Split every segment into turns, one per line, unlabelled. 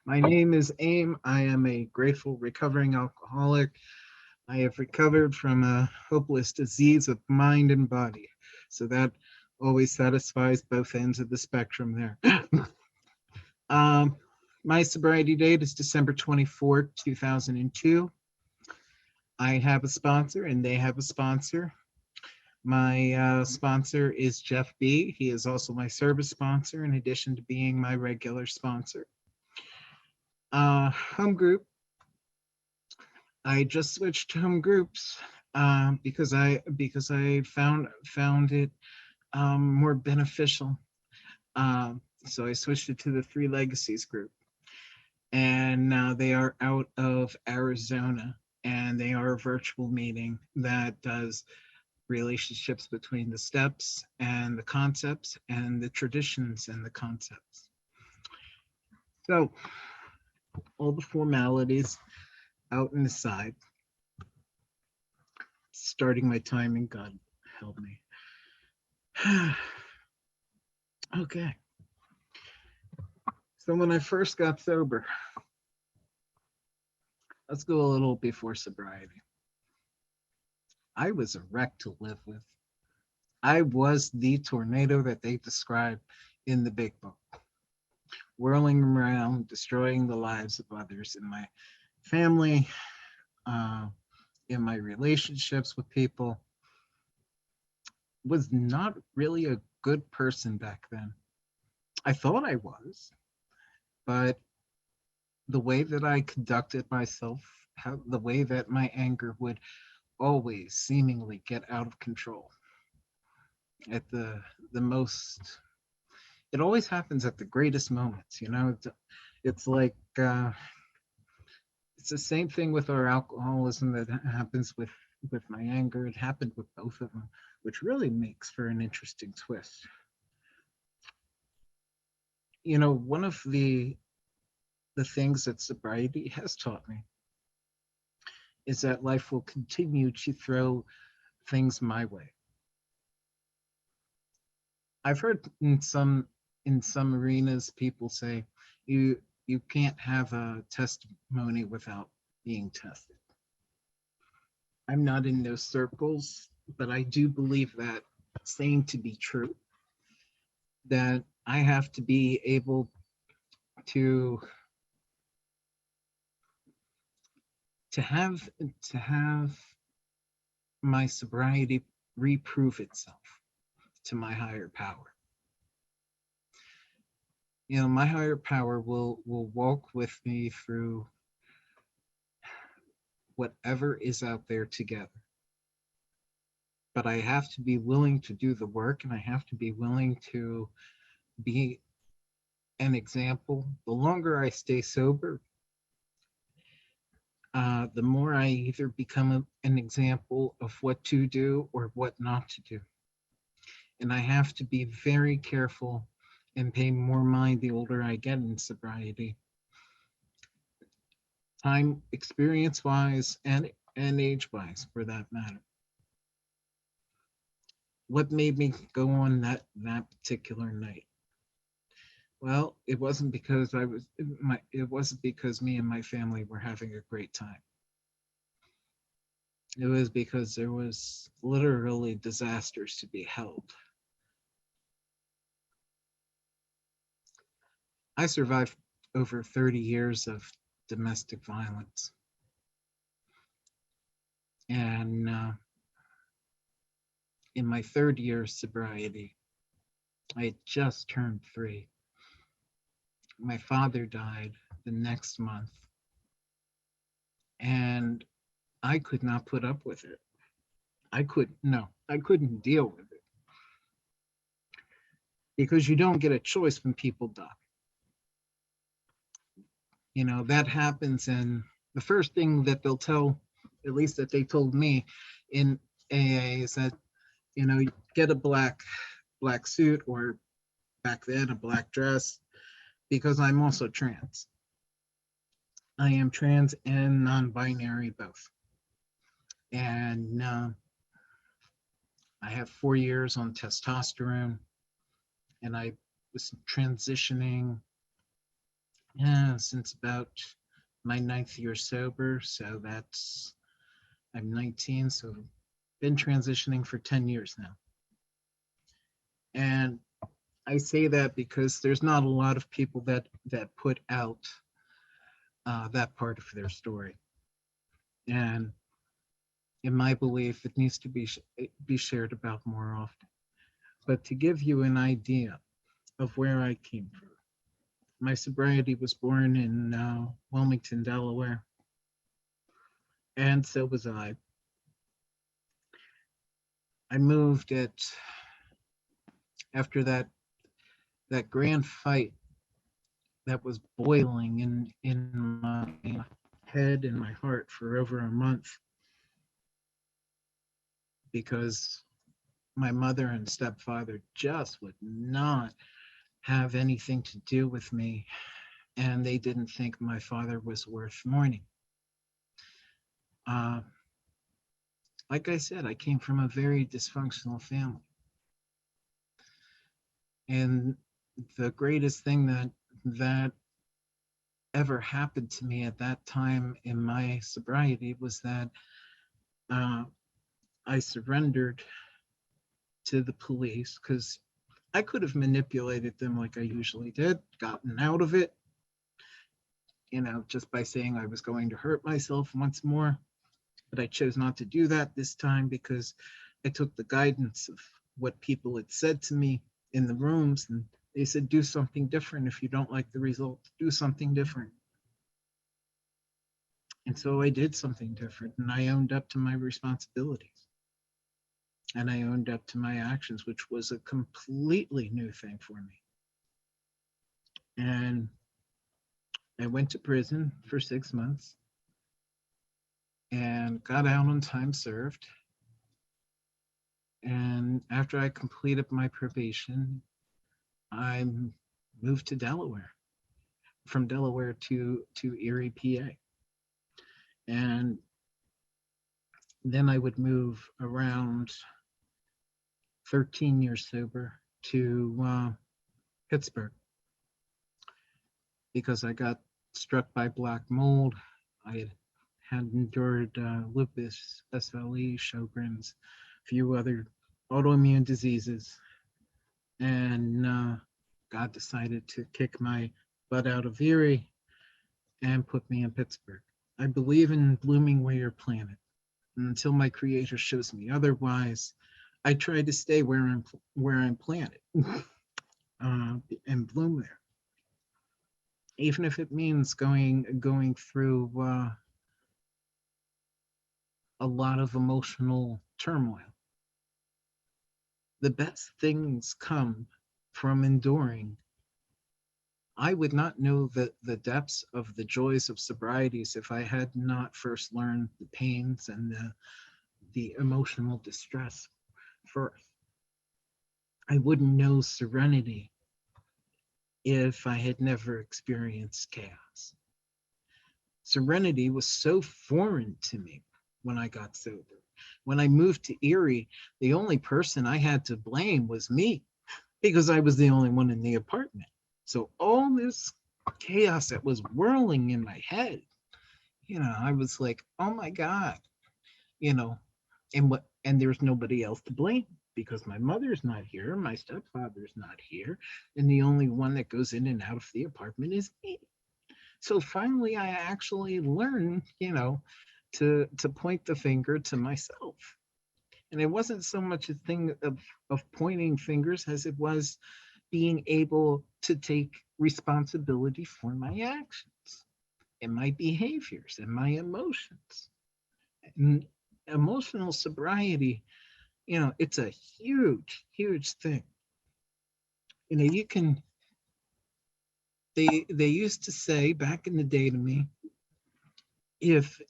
My name is Aim. I am a grateful recovering alcoholic. I have recovered from a hopeless disease of mind and body. So that always satisfies both ends of the spectrum there. um, my sobriety date is December 24th, 2002. I have a sponsor and they have a sponsor. My sponsor is Jeff B. He is also my service sponsor, in addition to being my regular sponsor. Home group. I just switched to home groups because I found it more beneficial. So I switched it to the Three Legacies group, and now they are out of Arizona, and they are a virtual meeting that does relationships between the steps and the concepts and the traditions and the concepts. So all the formalities out and aside, starting my timing, God help me. Okay. So when I first got sober, let's go a little before sobriety. I was a wreck to live with. I was the tornado that they describe in the big book, whirling around, destroying the lives of others in my family, uh, in my relationships with people. Was not really a good person back then. I thought I was, but the way that I conducted myself, the way that my anger would always seemingly get out of control at the most. It always happens at the greatest moments, you know. It's like it's the same thing with our alcoholism that happens with my anger. It happened with both of them, which really makes for an interesting twist. You know, one of the things that sobriety has taught me is that life will continue to throw things my way. I've heard in some arenas people say you can't have a testimony without being tested. I'm not in those circles, but I do believe that saying to be true, that I have to be able to to have my sobriety reprove itself to my higher power. You know, my higher power will walk with me through whatever is out there together. But I have to be willing to do the work, and I have to be willing to be an example. The longer I stay sober, the more I either become an example of what to do or what not to do. And I have to be very careful and pay more mind the older I get in sobriety, time experience wise and age wise for that matter. What made me go on that particular night? Well, it wasn't because it wasn't because me and my family were having a great time. It was because there was literally disasters to be held. I survived over 30 years of domestic violence. And in my third year of sobriety, I had just turned 3. My father died the next month, and I could not put up with it. I couldn't deal with it because you don't get a choice when people die. You know, that happens, and the first thing that they'll tell, at least that they told me in AA, is that, you know, get a black suit, or back then a black dress, because I'm also trans. I am trans and non-binary both. And I have 4 years on testosterone, and I was transitioning Yeah, since about my ninth year sober. So I'm 19, so been transitioning for 10 years now. And I say that because there's not a lot of people that put out that part of their story. And in my belief, it needs to be shared about more often. But to give you an idea of where I came from, my sobriety was born in Wilmington, Delaware, and so was I. I moved at after that grand fight that was boiling in my head and my heart for over a month because my mother and stepfather just would not have anything to do with me, and they didn't think my father was worth mourning. Uh, like I said, I came from a very dysfunctional family, and the greatest thing that ever happened to me at that time in my sobriety was that uh, I surrendered to the police because I could have manipulated them like I usually did, gotten out of it, just by saying I was going to hurt myself once more. But I chose not to do that this time because I took the guidance of what people had said to me in the rooms, and they said, do something different. If you don't like the result, do something different. And so I did something different, and I owned up to my responsibilities, and I owned up to my actions, which was a completely new thing for me. And I went to prison for 6 months and got out on time served. And after I completed my probation, I moved to Delaware, from Delaware to Erie, PA. And then I would move around 13 years sober to Pittsburgh because I got struck by black mold. I had endured lupus, SLE, Sjogren's, a few other autoimmune diseases, and God decided to kick my butt out of Erie and put me in Pittsburgh. I believe in blooming where you're planted. And until my creator shows me otherwise, I try to stay where I'm planted and bloom there, even if it means going through a lot of emotional turmoil. The best things come from enduring. I would not know the depths of the joys of sobrieties if I had not first learned the pains and the emotional distress first. I wouldn't know serenity if I had never experienced chaos. Serenity was so foreign to me when I got sober. When I moved to Erie, the only person I had to blame was me because I was the only one in the apartment. So all this chaos that was whirling in my head, I was like, oh my God, you know, and there's nobody else to blame because my mother's not here, my stepfather's not here, and the only one that goes in and out of the apartment is me. So finally I actually learned, to point the finger to myself. And it wasn't so much a thing of pointing fingers as it was being able to take responsibility for my actions and my behaviors and my emotions. And emotional sobriety, it's a huge, huge thing. You can they used to say back in the day to me, if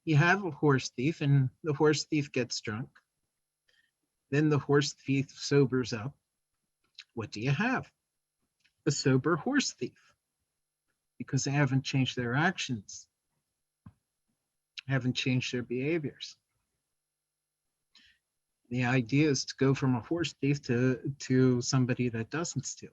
you have a horse thief and the horse thief gets drunk, then the horse thief sobers up. What do you have? A sober horse thief, because they haven't changed their actions, haven't changed their behaviors. The idea is to go from a horse thief to somebody that doesn't steal,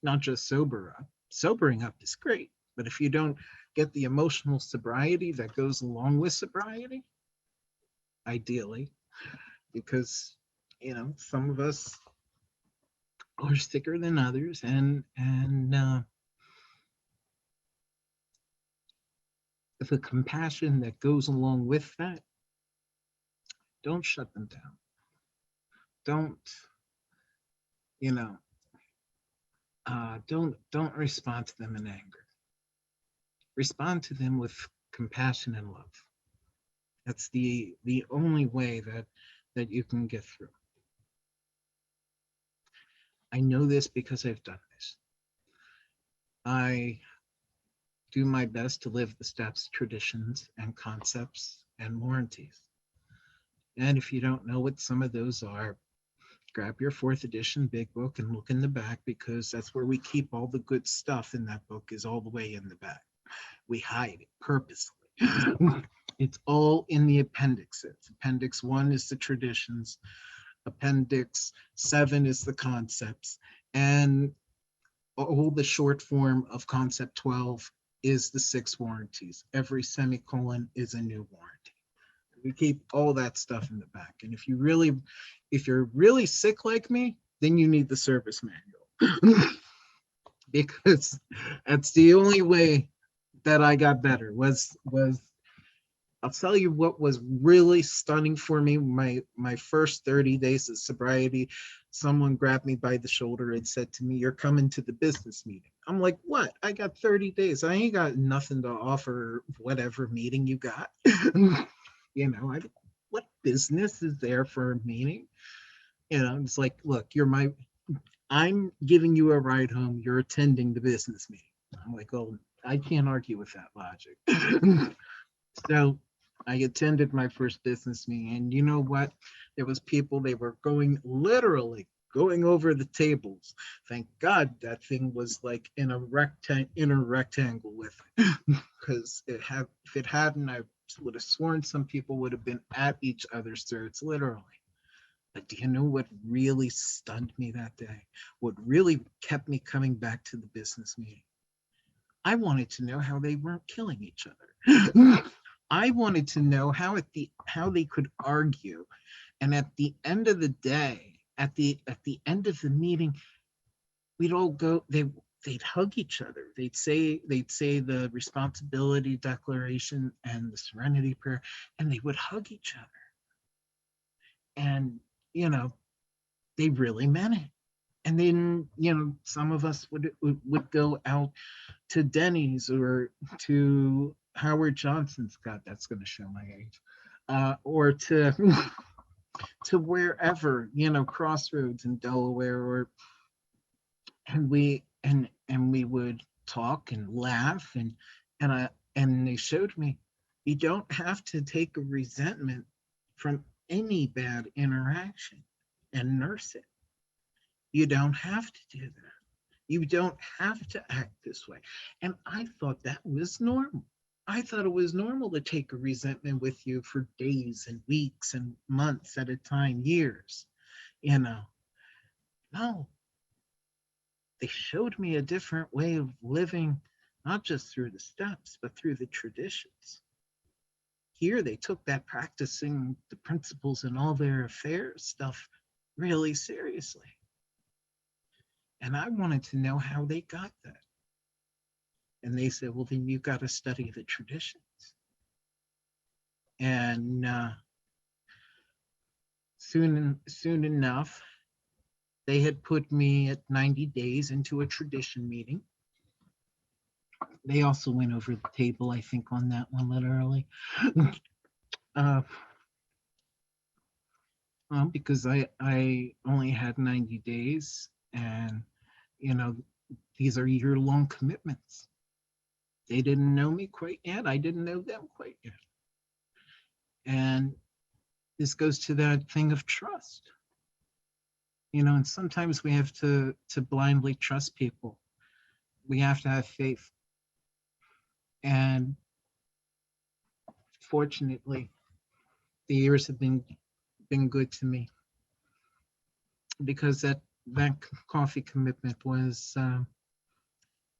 not just sober up. Sobering up is great, but if you don't get the emotional sobriety that goes along with sobriety, ideally, because some of us are sicker than others, and the compassion that goes along with that, don't shut them down. Don't you know? Don't respond to them in anger. Respond to them with compassion and love. That's the only way that you can get through. I know this because I've done this. I do my best to live the steps, traditions, and concepts and warranties. And if you don't know what some of those are, grab your fourth edition big book and look in the back, because that's where we keep all the good stuff in that book, is all the way in the back. We hide it purposely. It's all in the appendixes. Appendix 1 is the traditions. Appendix 7 is the concepts. And all the short form of concept 12 is the 6 warranties. Every semicolon is a new warranty. We keep all that stuff in the back. And if you're really sick like me, then you need the service manual. Because that's the only way that I got better. Was I'll tell you what was really stunning for me. My first 30 days of sobriety, someone grabbed me by the shoulder and said to me, "You're coming to the business meeting." I'm like, "What? I got 30 days. I ain't got nothing to offer whatever meeting you got." What business is there for a meeting? It's like, look, I'm giving you a ride home. You're attending the business meeting. I'm like, oh, I can't argue with that logic. So I attended my first business meeting, and you know what? There was people, they were literally going over the tables. Thank God that thing was like in a rectangle with it, because if it hadn't, I would have sworn some people would have been at each other's throats, literally. But do you know what really stunned me that day? What really kept me coming back to the business meeting? I wanted to know how they weren't killing each other. I wanted to know how they could argue, and at the end of the day, at the end of the meeting, we'd all go. They'd hug each other. They'd say the responsibility declaration and the serenity prayer, and they would hug each other. And you know, they really meant it. And then some of us would go out to Denny's or to Howard Johnson's. God, that's going to show my age. Or to wherever, Crossroads in Delaware, or and we would talk and laugh, and they showed me, you don't have to take a resentment from any bad interaction and nurse it. You don't have to do that. You don't have to act this way. And I thought that was normal. I thought it was normal to take a resentment with you for days and weeks and months at a time, years. You know, no, they showed me a different way of living, not just through the steps, but through the traditions. Here, they took that practicing the principles in all their affairs stuff really seriously. And I wanted to know how they got that. And they said, well, then you've got to study the traditions. And soon enough, they had put me at 90 days into a tradition meeting. They also went over the table, I think, on that one literally. Because I only had 90 days, and these are year-long commitments. They didn't know me quite yet. I didn't know them quite yet. And this goes to that thing of trust. And sometimes we have to blindly trust people. We have to have faith. And fortunately, the years have been good to me, because that coffee commitment was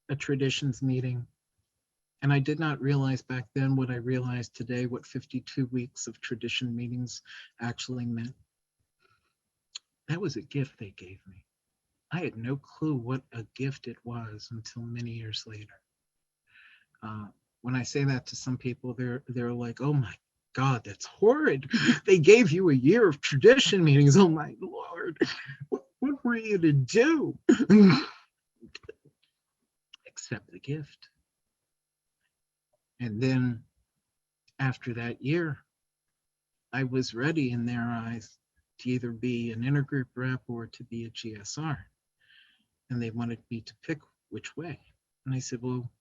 a traditions meeting. And I did not realize back then what I realized today, what 52 weeks of tradition meetings actually meant. That was a gift they gave me. I had no clue what a gift it was until many years later. Uh, when I say that to some people, they're like, "Oh my God, that's horrid! They gave you a year of tradition meetings. Oh my Lord, what were you to do?" Accept the gift. And then after that year, I was ready in their eyes to either be an intergroup rep or to be a GSR. And they wanted me to pick which way. And I said, well,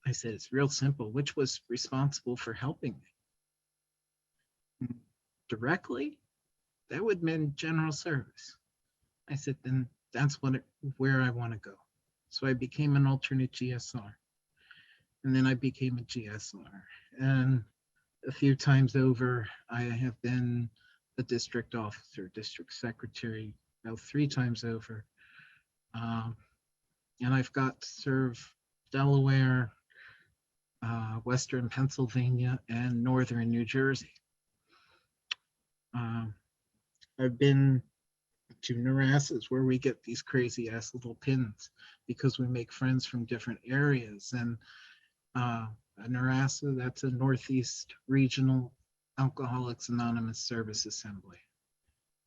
it's real simple. Which was responsible for helping me? Directly, that would mean general service. I said, then that's where I want to go. So I became an alternate GSR. And then I became a GSR. And a few times over, I have been a district officer, district secretary, about 3 times over. Um, and I've got to serve Delaware, Western Pennsylvania, and Northern New Jersey. Um, I've been to Narasas where we get these crazy ass little pins because we make friends from different areas. And Narasa, that's a Northeast Regional Alcoholics Anonymous Service Assembly.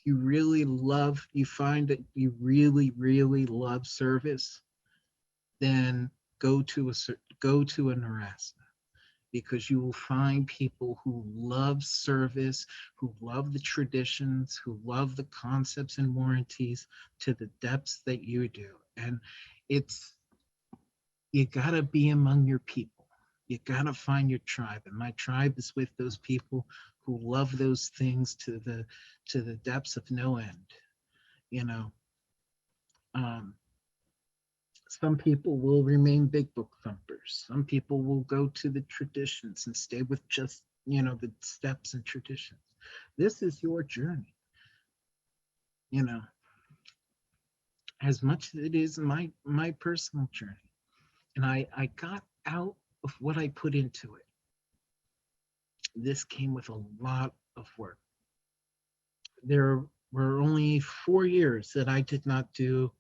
If you find that you really, really love service, then go to a Narasa, because you will find people who love service, who love the traditions, who love the concepts and warranties to the depths that you do. And it's, you gotta be among your people. You gotta find your tribe. And my tribe is with those people who love those things to the depths of no end. You know, um, some people will remain big book thumpers. Some people will go to the traditions and stay with just, the steps and traditions. This is your journey, you know, as much as it is my personal journey. And I got out of what I put into it. This came with a lot of work. There were only 4 years that I did not do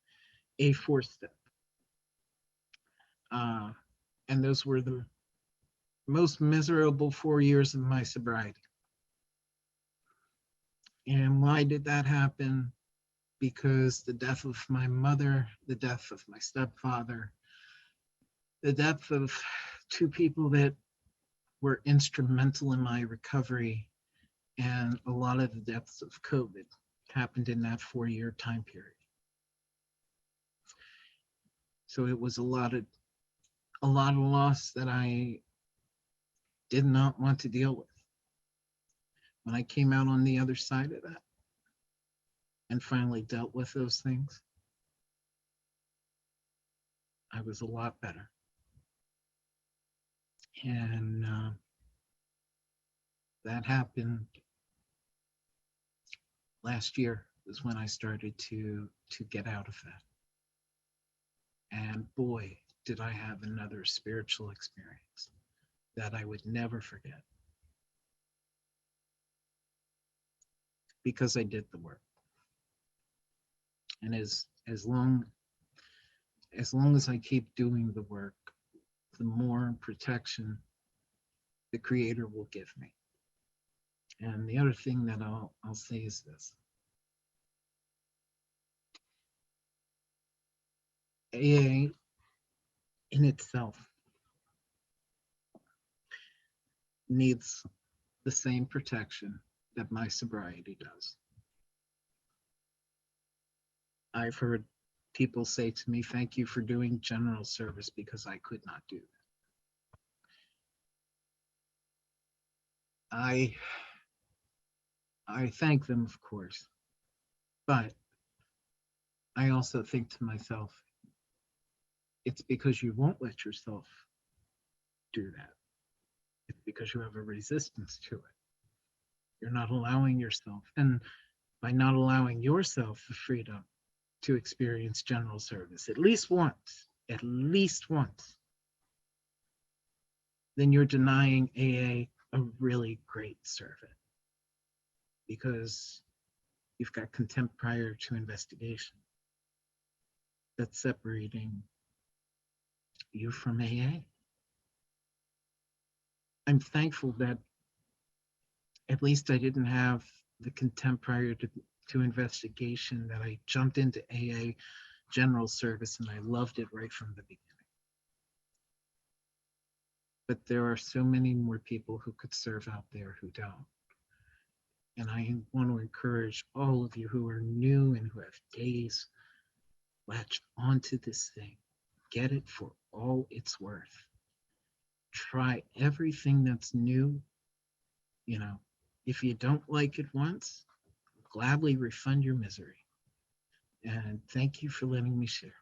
a 4-step. And those were the most miserable 4 years of my sobriety. And why did that happen? Because the death of my mother, the death of my stepfather, the death of 2 people that were instrumental in my recovery, and a lot of the deaths of COVID happened in that 4-year time period. So it was a lot of loss that I did not want to deal with. When I came out on the other side of that and finally dealt with those things, I was a lot better. And that happened last year, was when I started to get out of that. And boy, did I have another spiritual experience that I would never forget, because I did the work. And as long as I keep doing the work, the more protection the Creator will give me. And the other thing that I'll say is this: AA in itself needs the same protection that my sobriety does. I've heard people say to me, "Thank you for doing general service, because I could not do that." I thank them, of course, but I also think to myself, it's because you won't let yourself do that. It's because you have a resistance to it. You're not allowing yourself. And by not allowing yourself the freedom to experience general service at least once, at least once, then you're denying AA a really great service because you've got contempt prior to investigation. That's separating you from AA. I'm thankful that at least I didn't have the contempt prior to investigation, that I jumped into AA general service and I loved it right from the beginning. But there are so many more people who could serve out there who don't. And I want to encourage all of you who are new and who have days, latch onto this thing. Get it for all it's worth. Try everything that's new. You know, if you don't like it once, gladly refund your misery. And thank you for letting me share.